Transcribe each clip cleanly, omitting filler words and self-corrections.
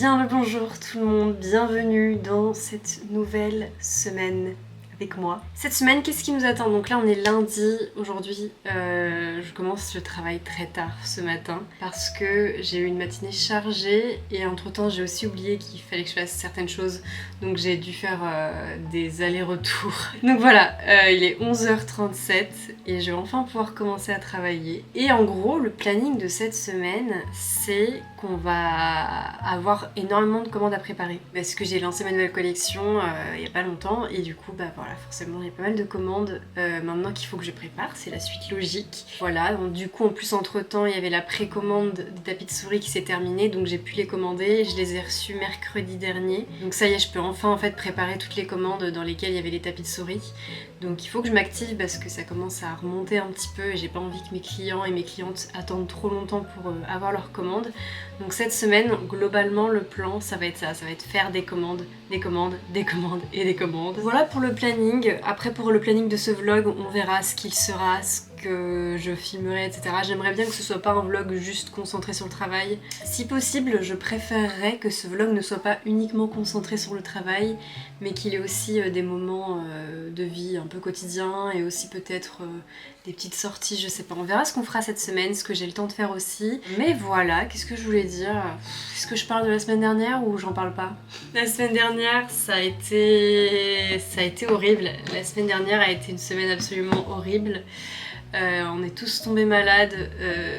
Bien le bonjour tout le monde, bienvenue dans cette nouvelle semaine avec moi. Cette semaine, qu'est-ce qui nous attend? Donc là on est lundi, aujourd'hui je commence le travail très tard ce matin parce que j'ai eu une matinée chargée et entre temps j'ai aussi oublié qu'il fallait que je fasse certaines choses, donc j'ai dû faire des allers-retours. Donc voilà, il est 11h37 et je vais enfin pouvoir commencer à travailler. Et en gros le planning de cette semaine c'est qu'on va avoir énormément de commandes à préparer parce que j'ai lancé ma nouvelle collection il y a pas longtemps et du coup bah voilà, forcément il y a pas mal de commandes maintenant qu'il faut que je prépare, c'est la suite logique. Voilà, donc du coup en plus entre temps il y avait la précommande des tapis de souris qui s'est terminée, donc j'ai pu les commander, je les ai reçus mercredi dernier, donc ça y est, je peux enfin en fait préparer toutes les commandes dans lesquelles il y avait les tapis de souris. Donc il faut que je m'active parce que ça commence à remonter un petit peu et j'ai pas envie que mes clients et mes clientes attendent trop longtemps pour avoir leurs commandes. Donc cette semaine, globalement, le plan, ça va être ça va être faire des commandes, des commandes, des commandes et des commandes. Voilà pour le planning. Après pour le planning de ce vlog, on verra ce qu'il sera, ce que je filmerai, etc. J'aimerais bien que ce soit pas un vlog juste concentré sur le travail. Si possible, je préférerais que ce vlog ne soit pas uniquement concentré sur le travail, mais qu'il ait aussi des moments de vie un peu quotidiens et aussi peut-être des petites sorties, je sais pas. On verra ce qu'on fera cette semaine, ce que j'ai le temps de faire aussi. Mais voilà, qu'est-ce que je voulais dire? Est-ce que je parle de la semaine dernière ou j'en parle pas? La semaine dernière, ça a été horrible. La semaine dernière a été une semaine absolument horrible. On est tous tombés malades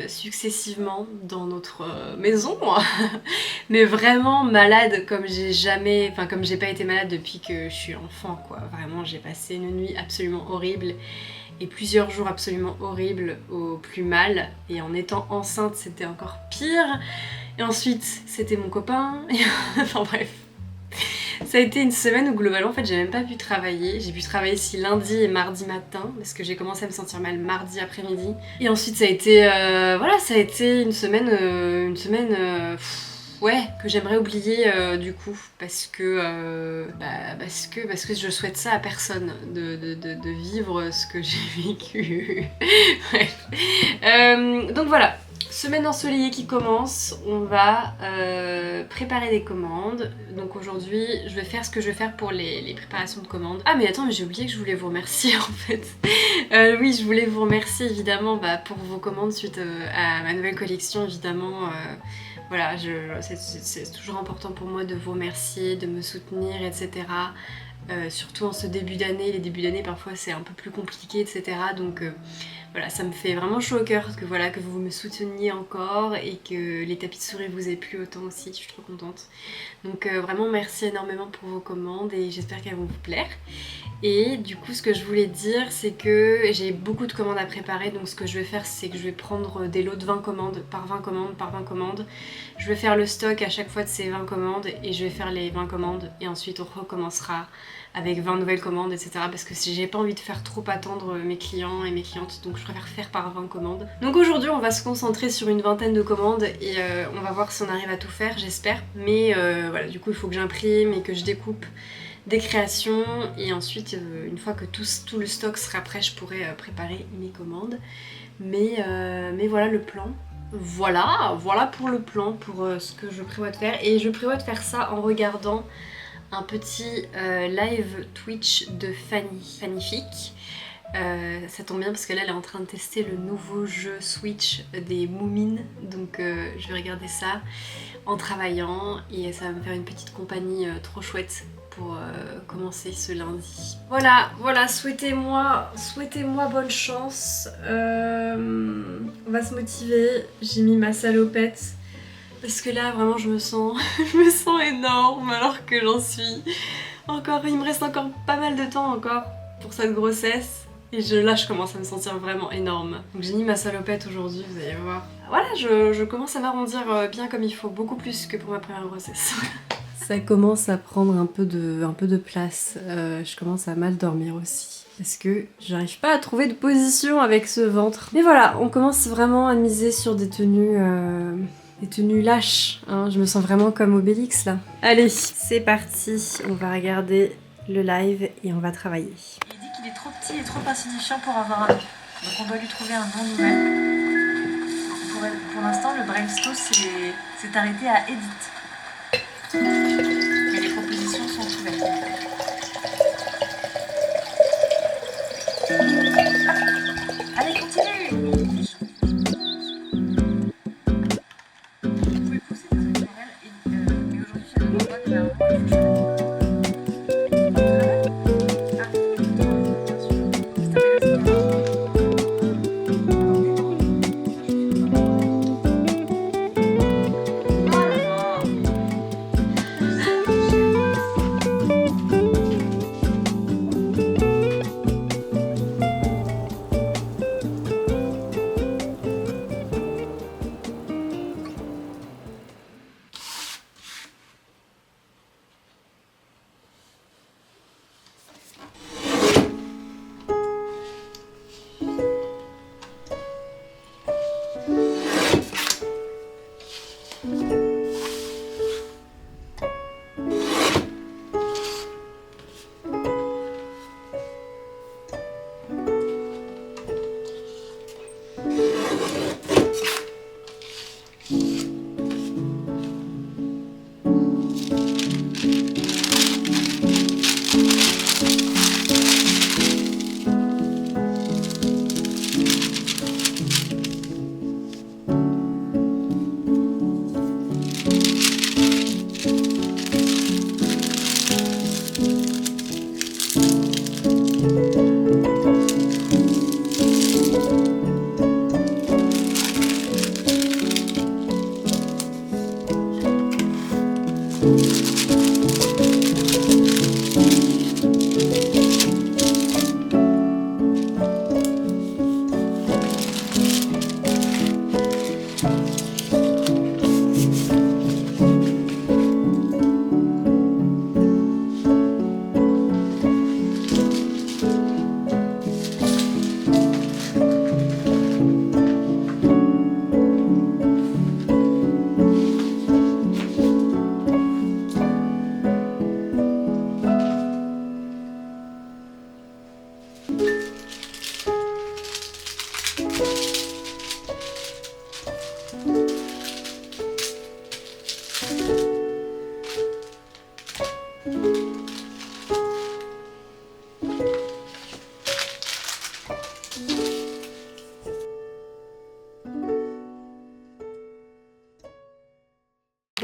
successivement dans notre maison, mais vraiment malades comme j'ai jamais, enfin comme j'ai pas été malade depuis que je suis enfant quoi. Vraiment j'ai passé une nuit absolument horrible et plusieurs jours absolument horribles au plus mal, et en étant enceinte c'était encore pire, et ensuite c'était mon copain, et enfin bref. Ça a été une semaine où globalement en fait j'ai même pas pu travailler. J'ai pu travailler ici lundi et mardi matin parce que j'ai commencé à me sentir mal mardi après-midi. Et ensuite ça a été voilà, ça a été une semaine ouais, que j'aimerais oublier du coup parce que parce que je souhaite ça à personne de vivre ce que j'ai vécu. Bref. Donc voilà. Semaine ensoleillée qui commence, on va préparer des commandes. Donc aujourd'hui, je vais faire ce que je vais faire pour les préparations de commandes. Ah mais attends, mais j'ai oublié que je voulais vous remercier en fait. Oui, je voulais vous remercier évidemment pour vos commandes suite à ma nouvelle collection évidemment. Voilà, c'est toujours important pour moi de vous remercier, de me soutenir, etc. Surtout en ce début d'année, les débuts d'année parfois c'est un peu plus compliqué, etc. Donc voilà, ça me fait vraiment chaud au cœur que, voilà, que vous me souteniez encore et que les tapis de souris vous aient plu autant aussi, je suis trop contente. Donc vraiment merci énormément pour vos commandes et j'espère qu'elles vont vous plaire. Et du coup ce que je voulais dire c'est que j'ai beaucoup de commandes à préparer, donc ce que je vais faire c'est que je vais prendre des lots de 20 commandes, par 20 commandes, par 20 commandes. Je vais faire le stock à chaque fois de ces 20 commandes et je vais faire les 20 commandes et ensuite on recommencera avec 20 nouvelles commandes, etc. Parce que j'ai pas envie de faire trop attendre mes clients et mes clientes, donc je préfère faire par 20 commandes. Donc aujourd'hui on va se concentrer sur une vingtaine de commandes et on va voir si on arrive à tout faire, j'espère. Mais voilà, du coup il faut que j'imprime et que je découpe des créations et ensuite une fois que tout le stock sera prêt je pourrai préparer mes commandes. Mais voilà le plan. Voilà pour le plan, pour ce que je prévois de faire. Et je prévois de faire ça en regardant un petit live Twitch de Fannyfique. Ça tombe bien parce que là elle est en train de tester le nouveau jeu Switch des Moumines, donc je vais regarder ça en travaillant et ça va me faire une petite compagnie trop chouette pour commencer ce lundi. Voilà, souhaitez-moi bonne chance. On va se motiver. J'ai mis ma salopette parce que là vraiment je me sens énorme alors que j'en suis encore, il me reste encore pas mal de temps encore pour cette grossesse. Et là je commence à me sentir vraiment énorme. Donc j'ai mis ma salopette aujourd'hui, vous allez voir. Voilà, je commence à m'arrondir bien comme il faut, beaucoup plus que pour ma première grossesse. Ça commence à prendre un peu de place. Je commence à mal dormir aussi. Parce que j'arrive pas à trouver de position avec ce ventre. Mais voilà, on commence vraiment à miser sur des tenues lâches. Hein. Je me sens vraiment comme Obélix là. Allez, c'est parti. On va regarder le live et on va travailler. Il dit qu'il est trop petit et trop insignifiant pour avoir un œuf. Donc on doit lui trouver un nom nouvel. Pour l'instant, le brainstorm s'est arrêté à Edith.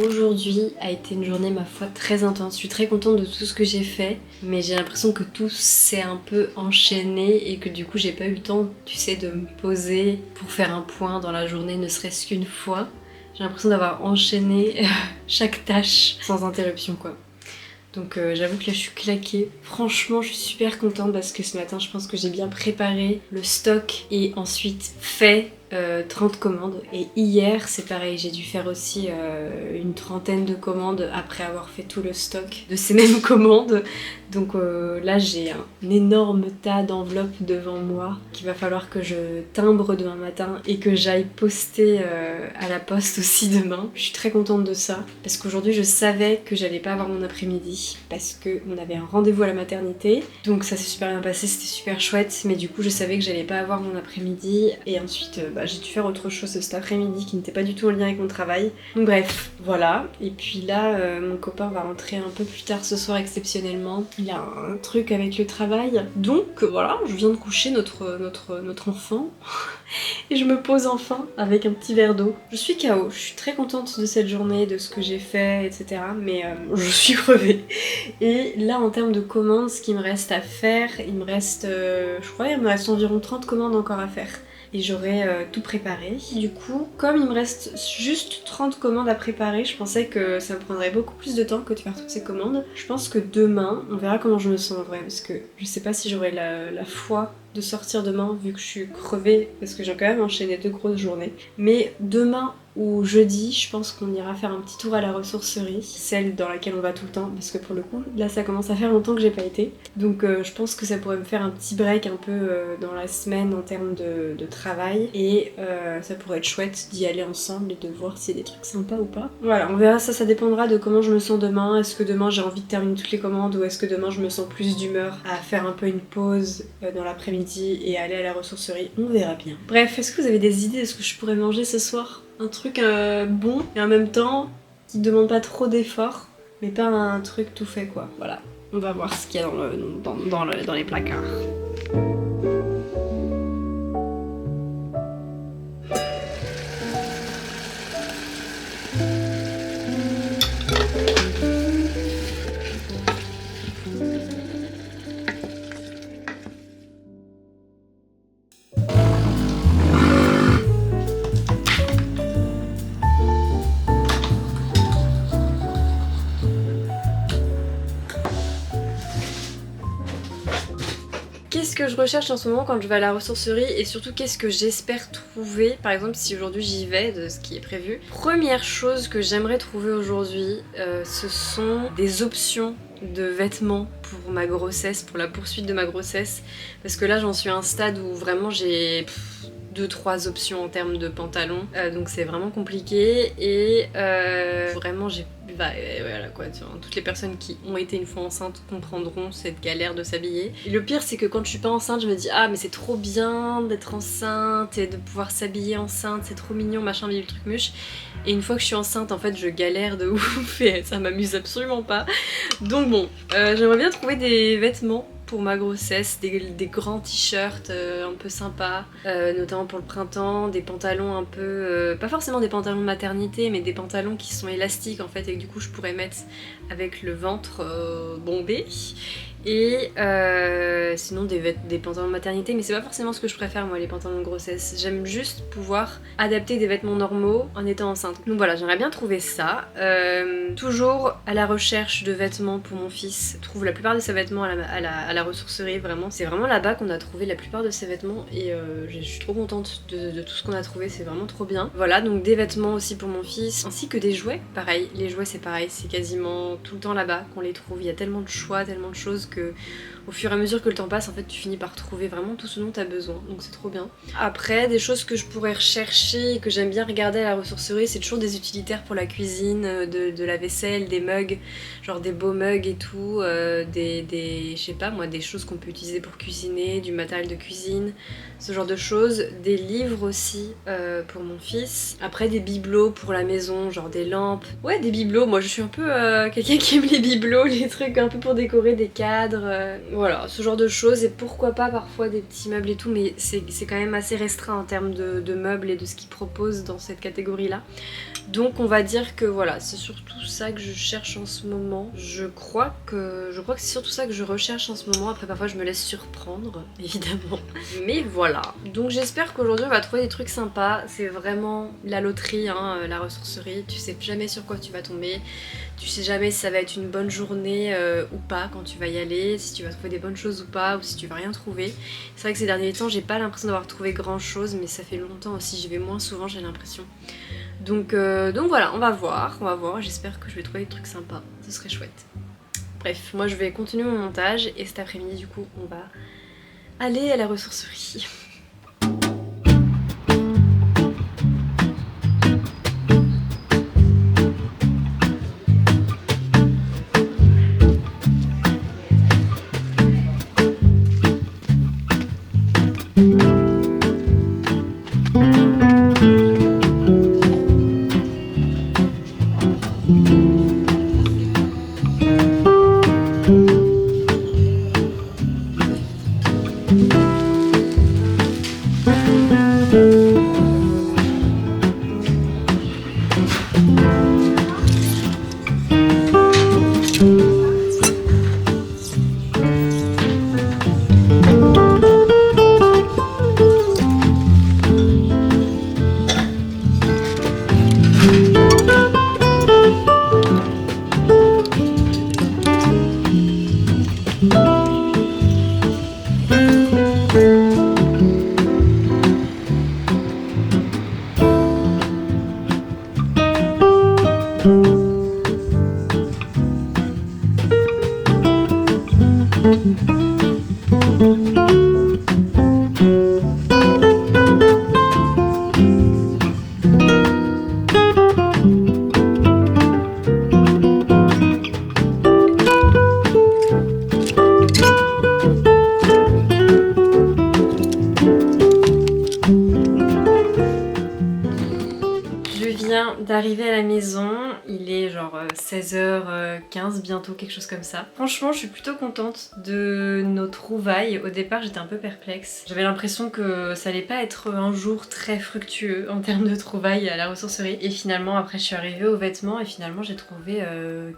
Aujourd'hui a été une journée, ma foi, très intense. Je suis très contente de tout ce que j'ai fait, mais j'ai l'impression que tout s'est un peu enchaîné et que du coup j'ai pas eu le temps, tu sais, de me poser pour faire un point dans la journée, ne serait-ce qu'une fois. J'ai l'impression d'avoir enchaîné chaque tâche sans interruption, quoi. Donc j'avoue que là je suis claquée. Franchement je suis super contente parce que ce matin je pense que j'ai bien préparé le stock et ensuite fait 30 commandes. Et hier c'est pareil, j'ai dû faire aussi une trentaine de commandes après avoir fait tout le stock de ces mêmes commandes. Donc là j'ai un énorme tas d'enveloppes devant moi qu'il va falloir que je timbre demain matin et que j'aille poster à la poste aussi demain. Je suis très contente de ça parce qu'aujourd'hui je savais que j'allais pas avoir mon après-midi parce qu'on avait un rendez-vous à la maternité. Donc ça s'est super bien passé, c'était super chouette, mais du coup je savais que j'allais pas avoir mon après-midi et ensuite j'ai dû faire autre chose cet après-midi qui n'était pas du tout en lien avec mon travail. Donc bref, voilà. Et puis là mon copain va rentrer un peu plus tard ce soir exceptionnellement. Il a un truc avec le travail. Donc voilà, je viens de coucher notre enfant et je me pose enfin avec un petit verre d'eau. Je suis KO, je suis très contente de cette journée, de ce que j'ai fait, etc. Mais je suis crevée. Et là en termes de commandes, ce qu'il me reste à faire, il me reste, je crois il me reste environ 30 commandes encore à faire. Et j'aurai tout préparé. Du coup, comme il me reste juste 30 commandes à préparer, je pensais que ça me prendrait beaucoup plus de temps que de faire toutes ces commandes. Je pense que demain, on verra comment je me sens en vrai, parce que je sais pas si j'aurai la foi de sortir demain vu que je suis crevée, parce que j'ai quand même enchaîné 2 grosses journées. Mais demain ou jeudi, je pense qu'on ira faire un petit tour à la ressourcerie, celle dans laquelle on va tout le temps, parce que pour le coup, là ça commence à faire longtemps que j'ai pas été. Donc je pense que ça pourrait me faire un petit break un peu dans la semaine en termes de travail, et ça pourrait être chouette d'y aller ensemble et de voir s'il y a des trucs sympas ou pas. Voilà, on verra, ça dépendra de comment je me sens demain. Est-ce que demain j'ai envie de terminer toutes les commandes, ou est-ce que demain je me sens plus d'humeur à faire un peu une pause dans l'après-midi et aller à la ressourcerie. On verra bien. Bref, est-ce que vous avez des idées de ce que je pourrais manger ce soir? Un truc bon et en même temps qui demande pas trop d'efforts, mais pas un truc tout fait quoi. Voilà, on va voir ce qu'il y a dans les placards. Qu'est-ce que je recherche en ce moment quand je vais à la ressourcerie, et surtout qu'est-ce que j'espère trouver, par exemple si aujourd'hui j'y vais, de ce qui est prévu. Première chose que j'aimerais trouver aujourd'hui, ce sont des options de vêtements pour ma grossesse, pour la poursuite de ma grossesse, parce que là j'en suis à un stade où vraiment j'ai 2-3 options en termes de pantalons, donc c'est vraiment compliqué, et vraiment j'ai voilà quoi, toutes les personnes qui ont été une fois enceintes comprendront cette galère de s'habiller. Et le pire c'est que quand je suis pas enceinte, je me dis ah mais c'est trop bien d'être enceinte et de pouvoir s'habiller enceinte, c'est trop mignon machin bidule truc muche. Et une fois que je suis enceinte en fait je galère de ouf et ça m'amuse absolument pas. Donc bon, j'aimerais bien trouver des vêtements pour ma grossesse, des grands t-shirts un peu sympas, notamment pour le printemps, des pantalons un peu, pas forcément des pantalons de maternité, mais des pantalons qui sont élastiques en fait et que du coup je pourrais mettre avec le ventre bombé. Et sinon des pantalons de maternité, mais c'est pas forcément ce que je préfère moi, les pantalons de grossesse. J'aime juste pouvoir adapter des vêtements normaux en étant enceinte. Donc voilà, j'aimerais bien trouver ça. Toujours à la recherche de vêtements pour mon fils. Trouve la plupart de ses vêtements à la ressourcerie, vraiment. C'est vraiment là-bas qu'on a trouvé la plupart de ses vêtements et je suis trop contente de tout ce qu'on a trouvé, c'est vraiment trop bien. Voilà, donc des vêtements aussi pour mon fils, ainsi que des jouets. Pareil, les jouets c'est pareil, c'est quasiment tout le temps là-bas qu'on les trouve. Il y a tellement de choix, tellement de choses que au fur et à mesure que le temps passe, en fait, tu finis par trouver vraiment tout ce dont tu as besoin, donc c'est trop bien. Après, des choses que je pourrais rechercher et que j'aime bien regarder à la ressourcerie, c'est toujours des utilitaires pour la cuisine, de la vaisselle, des mugs, genre des beaux mugs et tout, je sais pas moi, des choses qu'on peut utiliser pour cuisiner, du matériel de cuisine, ce genre de choses. Des livres aussi pour mon fils. Après, des bibelots pour la maison, genre des lampes. Ouais, des bibelots, moi je suis un peu quelqu'un qui aime les bibelots, les trucs un peu pour décorer des cadres. Voilà, ce genre de choses, et pourquoi pas parfois des petits meubles et tout, mais c'est quand même assez restreint en termes de meubles et de ce qu'ils proposent dans cette catégorie-là. Donc on va dire que voilà, c'est surtout ça que je cherche en ce moment. Je crois que c'est surtout ça que je recherche en ce moment. Après parfois je me laisse surprendre, évidemment. Mais voilà. Donc j'espère qu'aujourd'hui on va trouver des trucs sympas. C'est vraiment la loterie, hein, la ressourcerie. Tu sais jamais sur quoi tu vas tomber. Tu sais jamais si ça va être une bonne journée ou pas quand tu vas y aller, si tu vas trouver des bonnes choses ou pas, ou si tu vas rien trouver. C'est vrai que ces derniers temps j'ai pas l'impression d'avoir trouvé grand chose, mais ça fait longtemps aussi, j'y vais moins souvent, j'ai l'impression. Donc voilà, on va voir, j'espère que je vais trouver des trucs sympas, ce serait chouette. Bref, moi je vais continuer mon montage et cet après-midi du coup on va aller à la ressourcerie. D'arriver à la maison, il est genre 16h15 bientôt, quelque chose comme ça. Franchement je suis plutôt contente de nos trouvailles. Au départ j'étais un peu perplexe, j'avais l'impression que ça allait pas être un jour très fructueux en termes de trouvailles à la ressourcerie, et finalement après je suis arrivée aux vêtements et finalement j'ai trouvé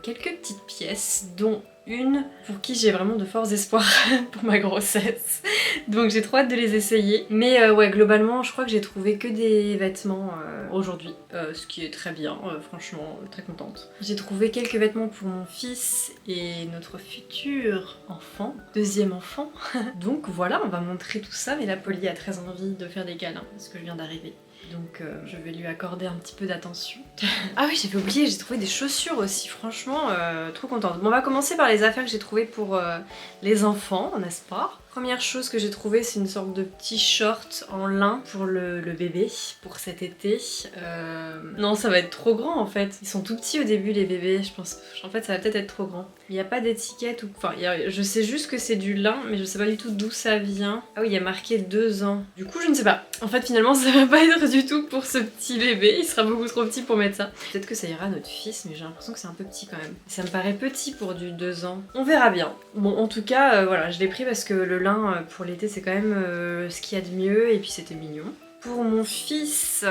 quelques petites pièces, dont une pour qui j'ai vraiment de forts espoirs pour ma grossesse, donc j'ai trop hâte de les essayer. Mais ouais, globalement je crois que j'ai trouvé que des vêtements aujourd'hui, ce qui est très bien, franchement très contente. J'ai trouvé quelques vêtements pour mon fils et notre futur enfant, deuxième enfant. Donc voilà, on va montrer tout ça, mais la Polly a très envie de faire des câlins parce que je viens d'arriver. Donc je vais lui accorder un petit peu d'attention. Ah oui, j'avais oublié, j'ai trouvé des chaussures aussi, franchement, trop contente. Bon, on va commencer par les affaires que j'ai trouvées pour les enfants, n'est-ce pas? Première chose que j'ai trouvée, c'est une sorte de petit short en lin pour le bébé, pour cet été. Non, ça va être trop grand en fait. Ils sont tout petits au début les bébés, je pense. En fait, ça va peut-être être trop grand. Il n'y a pas d'étiquette ou... Enfin, je sais juste que c'est du lin, mais je sais pas du tout d'où ça vient. Ah oui, il y a marqué 2 ans. Du coup, je ne sais pas. En fait, finalement, ça va pas être du tout pour ce petit bébé. Il sera beaucoup trop petit pour mettre ça. Peut-être que ça ira à notre fils, mais j'ai l'impression que c'est un peu petit quand même. Ça me paraît petit pour du 2 ans. On verra bien. Bon, en tout cas, voilà, je l'ai pris parce que le lin pour l'été, c'est quand même ce qu'il y a de mieux, et puis c'était mignon. Pour mon fils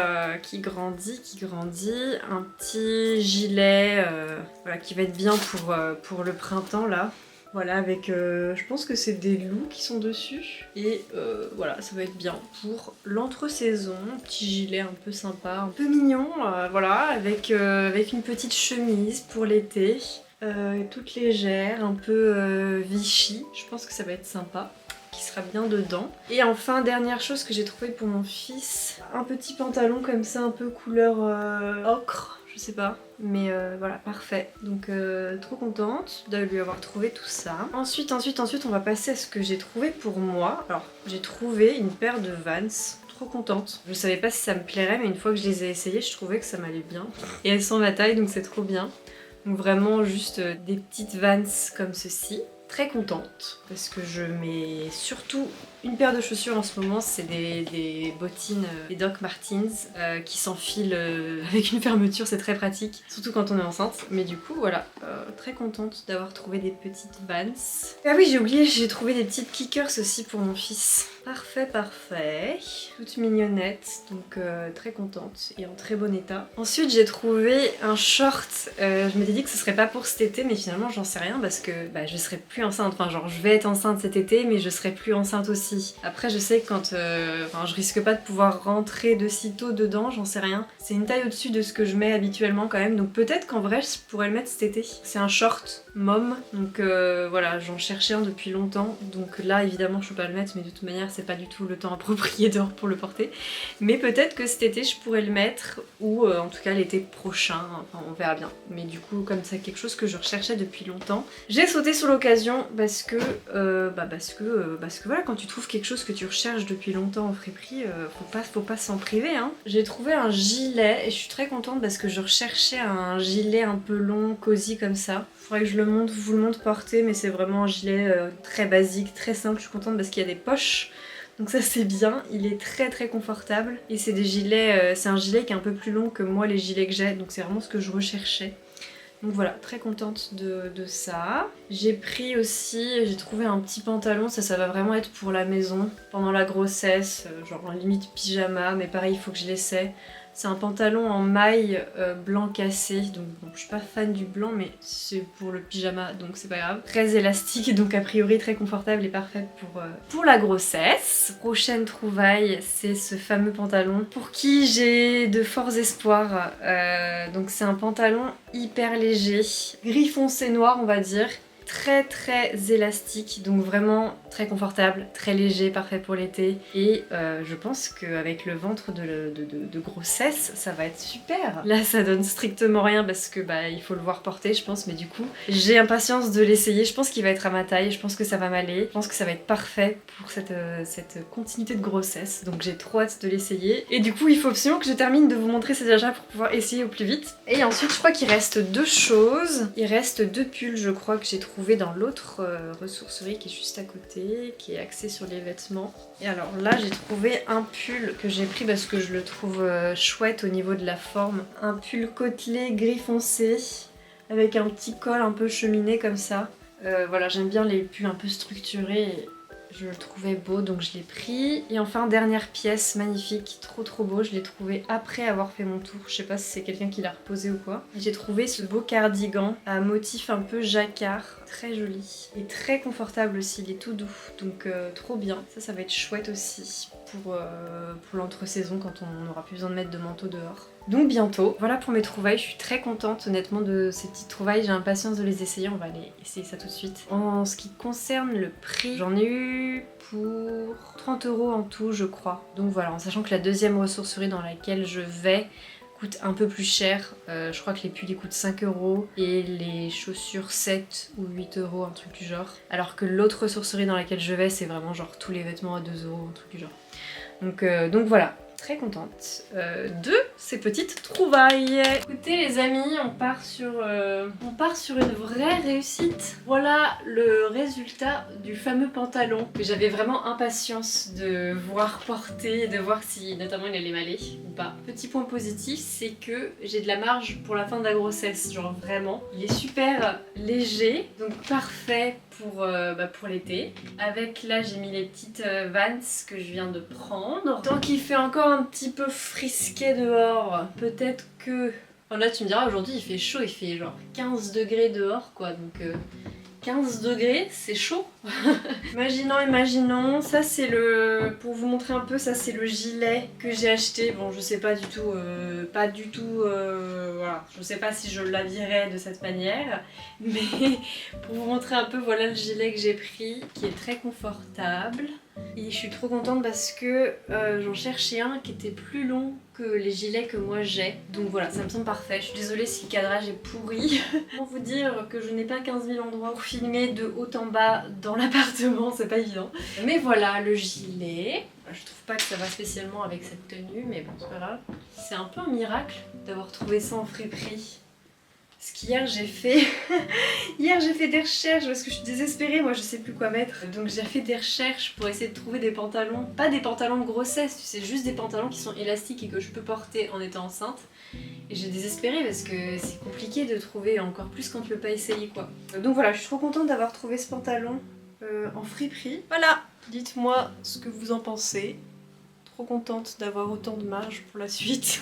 qui grandit, un petit gilet voilà, qui va être bien pour le printemps là. Voilà, avec, je pense que c'est des loups qui sont dessus. Et voilà, ça va être bien pour l'entre-saison. Petit gilet un peu sympa, un peu mignon, voilà, avec une petite chemise pour l'été. Toute légère, un peu Vichy. Je pense que ça va être sympa. Qui sera bien dedans. Et enfin, dernière chose que j'ai trouvé pour mon fils, un petit pantalon comme ça, un peu couleur ocre, je sais pas. Mais voilà, parfait. Donc trop contente de lui avoir trouvé tout ça. Ensuite, on va passer à ce que j'ai trouvé pour moi. Alors, j'ai trouvé une paire de Vans. Trop contente. Je savais pas si ça me plairait, mais une fois que je les ai essayées, je trouvais que ça m'allait bien. Et elles sont ma taille, donc c'est trop bien. Donc vraiment juste des petites Vans comme ceci. Très contente parce que je mets surtout une paire de chaussures en ce moment, c'est des bottines, des Doc Martens qui s'enfilent avec une fermeture, c'est très pratique, surtout quand on est enceinte. Mais du coup voilà, très contente d'avoir trouvé des petites Vans. Ah oui, j'ai oublié, j'ai trouvé des petites kickers aussi pour mon fils. Parfait, parfait. Toute mignonnette, donc très contente et en très bon état. Ensuite j'ai trouvé un short, je m'étais dit que ce serait pas pour cet été, mais finalement j'en sais rien parce que je serai plus enceinte. Enfin genre je vais être enceinte cet été, mais je serai plus enceinte aussi. Après je sais que quand je risque pas de pouvoir rentrer de sitôt dedans, j'en sais rien. C'est une taille au-dessus de ce que je mets habituellement quand même, donc peut-être qu'en vrai je pourrais le mettre cet été. C'est un short mom, donc voilà, j'en cherchais un depuis longtemps, donc là évidemment je peux pas le mettre, mais de toute manière c'est pas du tout le temps approprié dehors pour le porter. Mais peut-être que cet été je pourrais le mettre, ou en tout cas l'été prochain, enfin on verra bien. Mais du coup comme c'est quelque chose que je recherchais depuis longtemps, j'ai sauté sur l'occasion parce que voilà, quand tu trouves quelque chose que tu recherches depuis longtemps au friperie, faut pas s'en priver hein. J'ai trouvé un gilet et je suis très contente parce que je recherchais un gilet un peu long, cosy comme ça. Faudrait que je vous le montre porté, mais c'est vraiment un gilet très basique, très simple. Je suis contente parce qu'il y a des poches. Donc ça c'est bien, il est très très confortable. Et c'est des gilets, c'est un gilet qui est un peu plus long que moi les gilets que j'ai, donc c'est vraiment ce que je recherchais. Donc voilà, très contente de ça. J'ai pris aussi, j'ai trouvé un petit pantalon, ça va vraiment être pour la maison, pendant la grossesse, genre en limite pyjama, mais pareil il faut que je l'essaie. C'est un pantalon en maille blanc cassé, donc bon, je suis pas fan du blanc, mais c'est pour le pyjama, donc c'est pas grave. Très élastique, donc a priori très confortable et parfait pour la grossesse. Prochaine trouvaille, c'est ce fameux pantalon pour qui j'ai de forts espoirs. Donc c'est un pantalon hyper léger, gris foncé noir on va dire. Très très élastique, donc vraiment très confortable, très léger, parfait pour l'été. Et je pense qu'avec le ventre de grossesse, ça va être super. Là ça donne strictement rien parce que il faut le voir porter je pense, mais du coup j'ai impatience de l'essayer. Je pense qu'il va être à ma taille, je pense que ça va m'aller, je pense que ça va être parfait pour cette continuité de grossesse. Donc j'ai trop hâte de l'essayer. Et du coup il faut absolument que je termine de vous montrer ces achats pour pouvoir essayer au plus vite. Et ensuite je crois qu'il reste deux choses. Il reste deux pulls je crois que j'ai trouvé dans l'autre ressourcerie qui est juste à côté, qui est axée sur les vêtements. Et alors là j'ai trouvé un pull que j'ai pris parce que je le trouve chouette au niveau de la forme. Un pull côtelé gris foncé avec un petit col un peu cheminé comme ça. Voilà, j'aime bien les pulls un peu structurés. Je le trouvais beau donc je l'ai pris. Et enfin dernière pièce magnifique, trop beau, je l'ai trouvé après avoir fait mon tour. Je sais pas si c'est quelqu'un qui l'a reposé ou quoi. J'ai trouvé ce beau cardigan à motif un peu jacquard, très joli. Et très confortable aussi, il est tout doux. Donc trop bien, ça va être chouette aussi pour l'entre-saison quand on n'aura plus besoin de mettre de manteau dehors. Donc bientôt, voilà pour mes trouvailles, je suis très contente honnêtement de ces petites trouvailles, j'ai impatience de les essayer, on va aller essayer ça tout de suite. En ce qui concerne le prix, j'en ai eu pour 30 € en tout je crois. Donc voilà, en sachant que la deuxième ressourcerie dans laquelle je vais coûte un peu plus cher, je crois que les pulls ils coûtent 5 € et les chaussures 7 ou 8 €, un truc du genre. Alors que l'autre ressourcerie dans laquelle je vais c'est vraiment genre tous les vêtements à 2 €, un truc du genre. Donc voilà. Très contente de ces petites trouvailles. Écoutez les amis, on part sur une vraie réussite. Voilà le résultat du fameux pantalon que j'avais vraiment impatience de voir porter, de voir si notamment il allait m'aller ou pas. Petit point positif, c'est que j'ai de la marge pour la fin de la grossesse, genre vraiment. Il est super léger, donc parfait pour l'été. Avec là j'ai mis les petites Vans que je viens de prendre. Tant qu'il fait encore un petit peu frisquet dehors, peut-être que... Enfin là tu me diras aujourd'hui il fait chaud, il fait genre 15 degrés dehors quoi, donc 15 degrés, c'est chaud. Imaginons, ça c'est le... Pour vous montrer un peu, ça c'est le gilet que j'ai acheté. Bon, je sais pas du tout, voilà. Je sais pas si je l'habillerai de cette manière. Mais pour vous montrer un peu, voilà le gilet que j'ai pris, qui est très confortable. Et je suis trop contente parce que j'en cherchais un qui était plus long que les gilets que moi j'ai. Donc voilà, ça me semble parfait. Je suis désolée si le cadrage est pourri. Pour vous dire que je n'ai pas 15 000 endroits pour filmer de haut en bas dans l'appartement, c'est pas évident. Mais voilà le gilet. Je trouve pas que ça va spécialement avec cette tenue, mais bon, c'est pas grave. C'est un peu un miracle d'avoir trouvé ça en friperie. Parce qu'hier j'ai fait... Hier j'ai fait des recherches parce que je suis désespérée, moi je sais plus quoi mettre. Donc j'ai fait des recherches pour essayer de trouver des pantalons. Pas des pantalons de grossesse, tu sais, juste des pantalons qui sont élastiques et que je peux porter en étant enceinte. Et j'ai désespéré parce que c'est compliqué de trouver, encore plus quand tu veux pas essayer quoi. Donc voilà, je suis trop contente d'avoir trouvé ce pantalon en friperie. Voilà, dites-moi ce que vous en pensez. Trop contente d'avoir autant de marge pour la suite.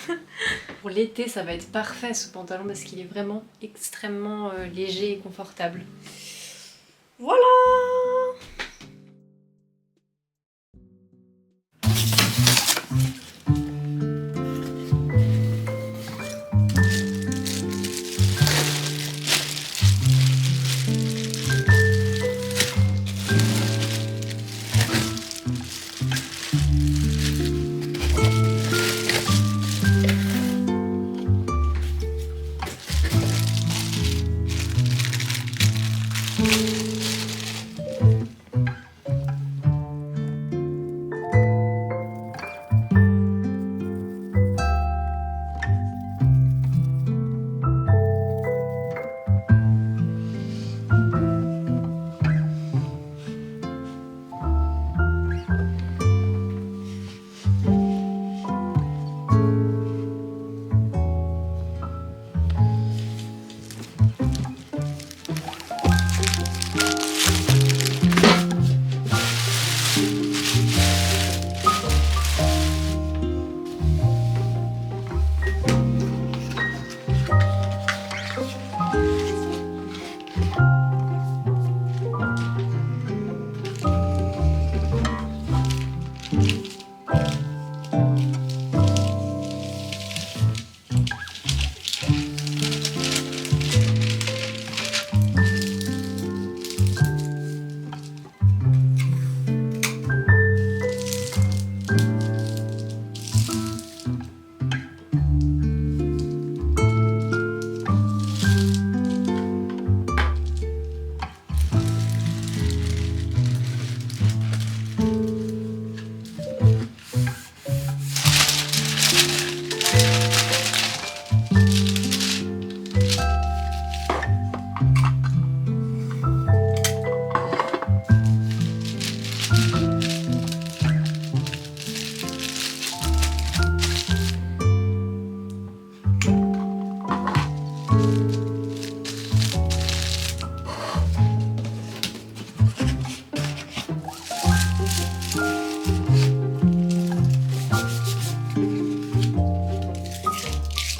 Pour l'été, ça va être parfait ce pantalon parce qu'il est vraiment extrêmement léger et confortable. Voilà!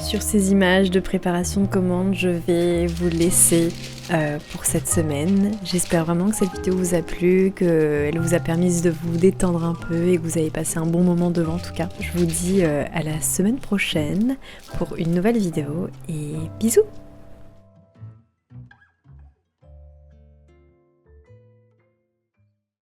Sur ces images de préparation de commande, je vais vous laisser pour cette semaine. J'espère vraiment que cette vidéo vous a plu, qu'elle vous a permis de vous détendre un peu et que vous avez passé un bon moment devant en tout cas. Je vous dis à la semaine prochaine pour une nouvelle vidéo et bisous!